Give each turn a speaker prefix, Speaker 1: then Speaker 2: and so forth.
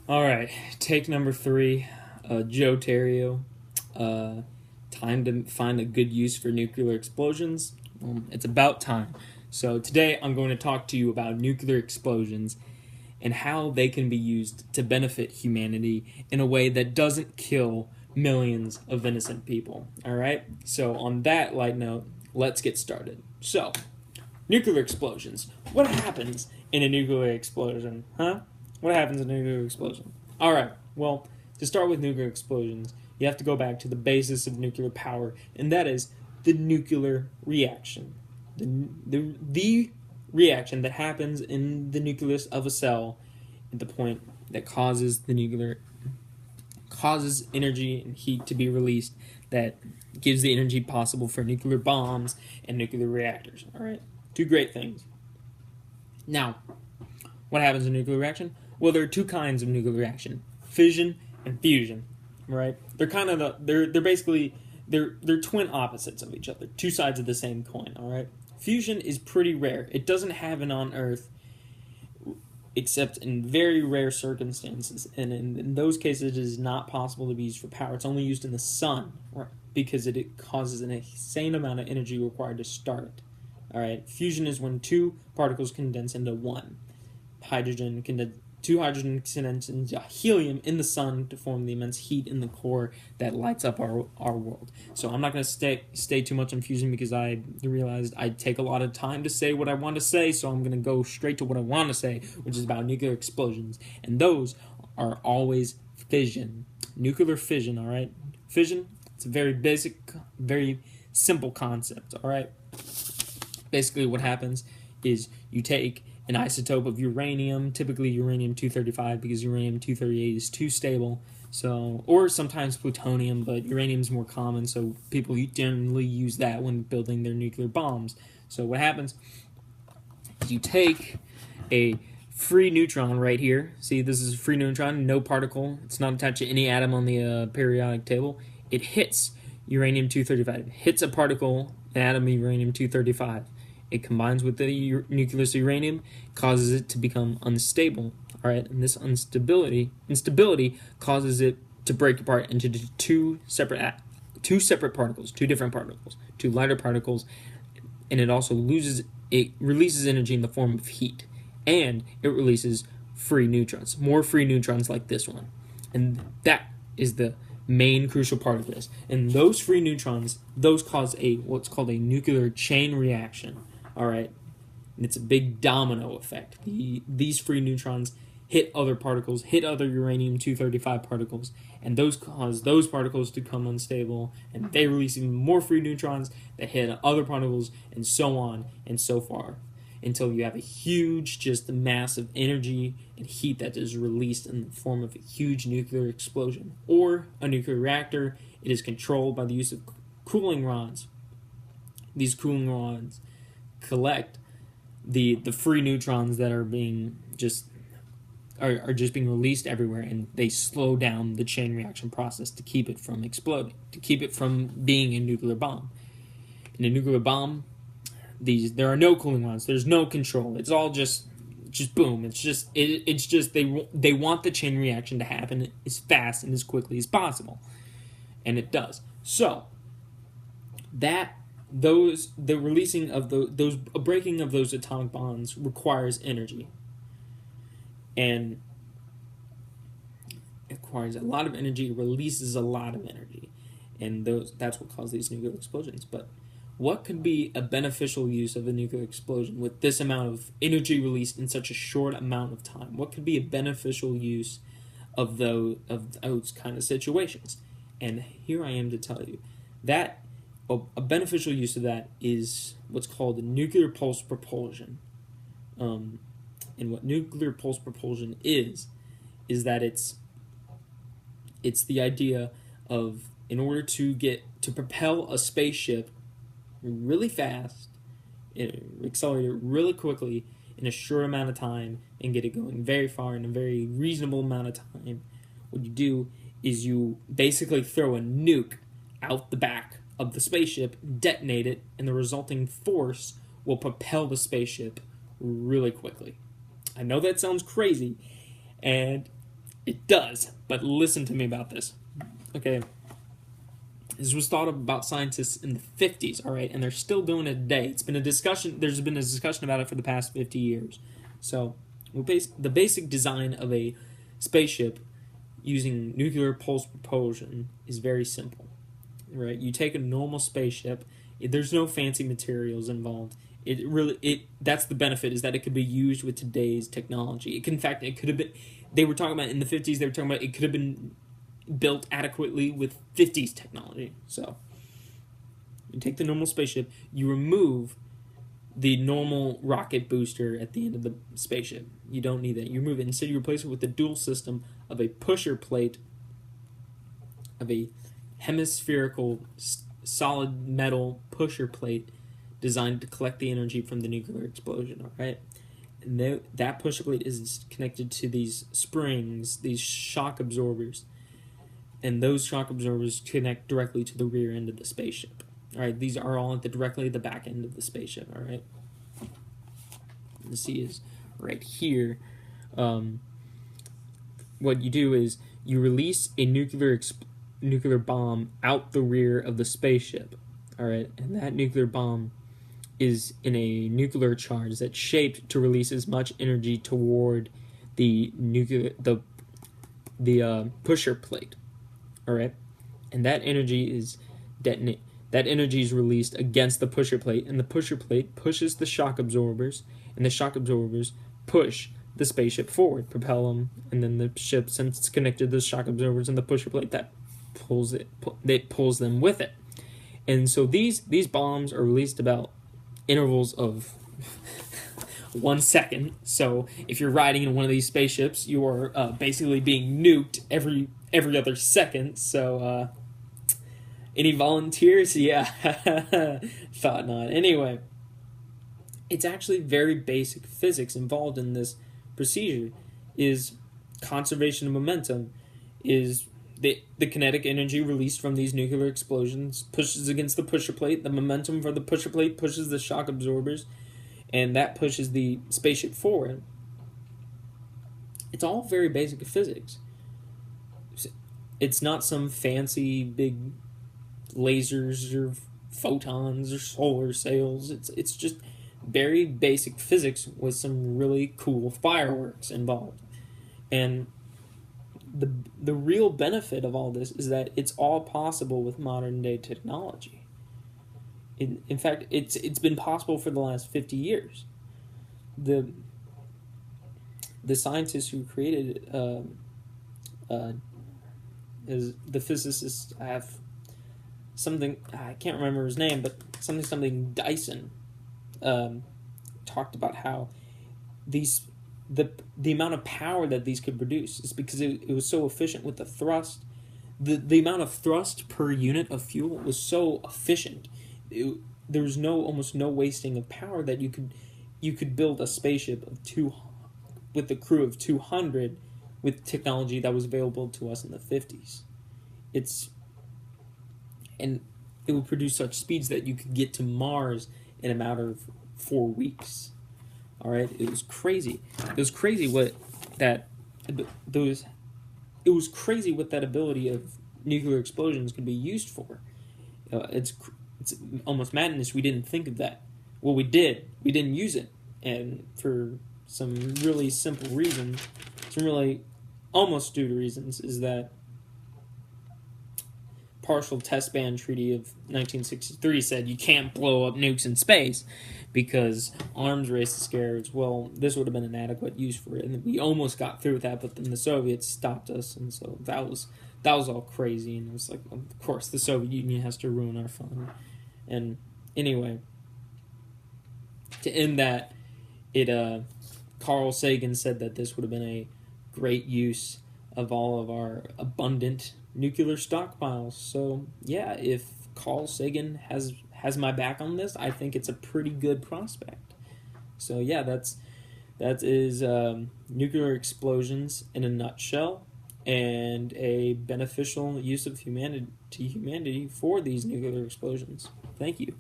Speaker 1: All right, take number three, Joe Terrio. Uh, Time to find a good use for nuclear explosions. It's about time. So today I'm going to talk to you about nuclear explosions and how they can be used to benefit humanity in a way that doesn't kill millions of innocent people. All right. So on that light note, let's get started. So, nuclear explosions. What happens in a nuclear explosion? Huh? What happens in a nuclear explosion? Alright, well, to start with nuclear explosions, you have to go back to the basis of nuclear power, and that is the nuclear reaction. The reaction that happens in the nucleus of a cell at the point that causes energy and heat to be released that gives the energy possible for nuclear bombs and nuclear reactors. All right, two great things. Now, what happens in a nuclear reaction? Well, there are two kinds of nuclear reaction: fission and fusion. Right? They're kind of they're basically they're twin opposites of each other, two sides of the same coin. All right. Fusion is pretty rare. It doesn't happen on Earth except in very rare circumstances. And in those cases, it is not possible to be used for power. It's only used in the sun, right? Because it causes an insane amount of energy required to start it. All right. Fusion is when two particles condense into one. Two hydrogen condense into helium in the sun to form the immense heat in the core that lights up our world. So I'm not going to stay too much on fusion because I realized I'd take a lot of time to say what I want to say, so I'm going to go straight to what I want to say, which is about nuclear explosions. And those are always fission. Nuclear fission, all right? Fission, it's a very basic, very simple concept, all right? Basically what happens is you take an isotope of uranium, typically uranium-235 because uranium-238 is too stable. So, or sometimes plutonium, but uranium is more common, so people generally use that when building their nuclear bombs. So what happens is you take a free neutron right here. See, this is a free neutron, no particle. It's not attached to any atom on the periodic table. It hits uranium-235. It hits a particle, an atom of uranium-235. It combines with the nucleus of uranium, causes it to become unstable. All right, and this instability causes it to break apart into two separate particles, two different particles, two lighter particles, and it releases energy in the form of heat, and it releases free neutrons, more free neutrons like this one, and that is the main crucial part of this. And those free neutrons, those cause what's called a nuclear chain reaction. All right, and it's a big domino effect. These free neutrons hit other particles, hit other uranium-235 particles, and those cause those particles to become unstable, and they release even more free neutrons that hit other particles, and so on and so far, until you have a huge, just mass of energy and heat that is released in the form of a huge nuclear explosion. Or a nuclear reactor, it is controlled by the use of cooling rods. These cooling rods collect the free neutrons that are being just being released everywhere, and they slow down the chain reaction process to keep it from exploding, to keep it from being a nuclear bomb. In a nuclear bomb, there are no cooling rods. There's no control. It's all just boom. It's just they want the chain reaction to happen as fast and as quickly as possible, and it does. So the releasing of those breaking of those atomic bonds requires energy, and it requires a lot of energy. It releases a lot of energy, and that's what causes these nuclear explosions. But what could be a beneficial use of a nuclear explosion with this amount of energy released in such a short amount of time? What could be a beneficial use of those kind of situations? And here I am to tell you that a beneficial use of that is what's called nuclear pulse propulsion. And what nuclear pulse propulsion is that it's the idea of, in order to propel a spaceship really fast, accelerate it really quickly in a short amount of time, and get it going very far in a very reasonable amount of time, what you do is you basically throw a nuke out the back of the spaceship, detonate it, and the resulting force will propel the spaceship really quickly. I know that sounds crazy, and It does, but listen to me about this. Okay. This was thought about scientists in the 50s, all right, and they're still doing it today. It's been a discussion. There's been a discussion about it for the past 50 years. So, the basic design of a spaceship using nuclear pulse propulsion is very simple, right? You take a normal spaceship. There's no fancy materials involved. That's the benefit, is that it could be used with today's technology. In fact, it could have been. They were talking about in the 50s. They were talking about it could have been built adequately with 50s technology. So you take the normal spaceship, you remove the normal rocket booster at the end of the spaceship. You don't need that. You remove it. Instead, you replace it with the dual system of a pusher plate, of a hemispherical solid metal pusher plate designed to collect the energy from the nuclear explosion, all right? And that pusher plate is connected to these springs, these shock absorbers, and those shock absorbers connect directly to the rear end of the spaceship. All right, these are all directly at the back end of the spaceship. All right, the C is right here. What you do is you release a nuclear bomb out the rear of the spaceship. All right, and that nuclear bomb is in a nuclear charge that's shaped to release as much energy toward the pusher plate. All right, and that energy is detonate. That energy is released against the pusher plate, and the pusher plate pushes the shock absorbers, and the shock absorbers push the spaceship forward, propel them, and then the ship, since it's connected to the shock absorbers and the pusher plate, that pulls them with it. And so these bombs are released about intervals of 1 second. So if you're riding in one of these spaceships, you are basically being nuked every other second. So any volunteers? Yeah. Thought not. Anyway, it's actually very basic physics involved in this procedure. Is conservation of momentum, is the kinetic energy released from these nuclear explosions pushes against the pusher plate. The momentum for the pusher plate pushes the shock absorbers, and that pushes the spaceship forward. It's all very basic physics. It's not some fancy big lasers or photons or solar sails. It's just very basic physics with some really cool fireworks involved. And the real benefit of all this is that it's all possible with modern day technology. In fact, it's been possible for the last 50 years. The scientists who created is the physicists have something, I can't remember his name, but something Dyson talked about how the amount of power that these could produce is because it was so efficient with the thrust. The amount of thrust per unit of fuel was so efficient. There was almost no wasting of power, that you could build a spaceship with a crew of 200 with technology that was available to us in the 50s. And it would produce such speeds that you could get to Mars in a matter of 4 weeks. All right, it was crazy. It was crazy what that ability of nuclear explosions could be used for. It's almost madness. We didn't think of that. Well, we did. We didn't use it, and for some really simple reasons, some really almost stupid reasons, is that Partial Test Ban Treaty of 1963 said you can't blow up nukes in space because arms race scares. Well, this would have been an adequate use for it, and we almost got through with that, but then the Soviets stopped us, and so that was all crazy. And it was like, of course, the Soviet Union has to ruin our fun. And anyway, to end that, Carl Sagan said that this would have been a great use of all of our abundant nuclear stockpiles. So yeah, if Carl Sagan has my back on this, I think it's a pretty good prospect. So yeah, that is nuclear explosions in a nutshell, and a beneficial use of humanity for these nuclear explosions. Thank you.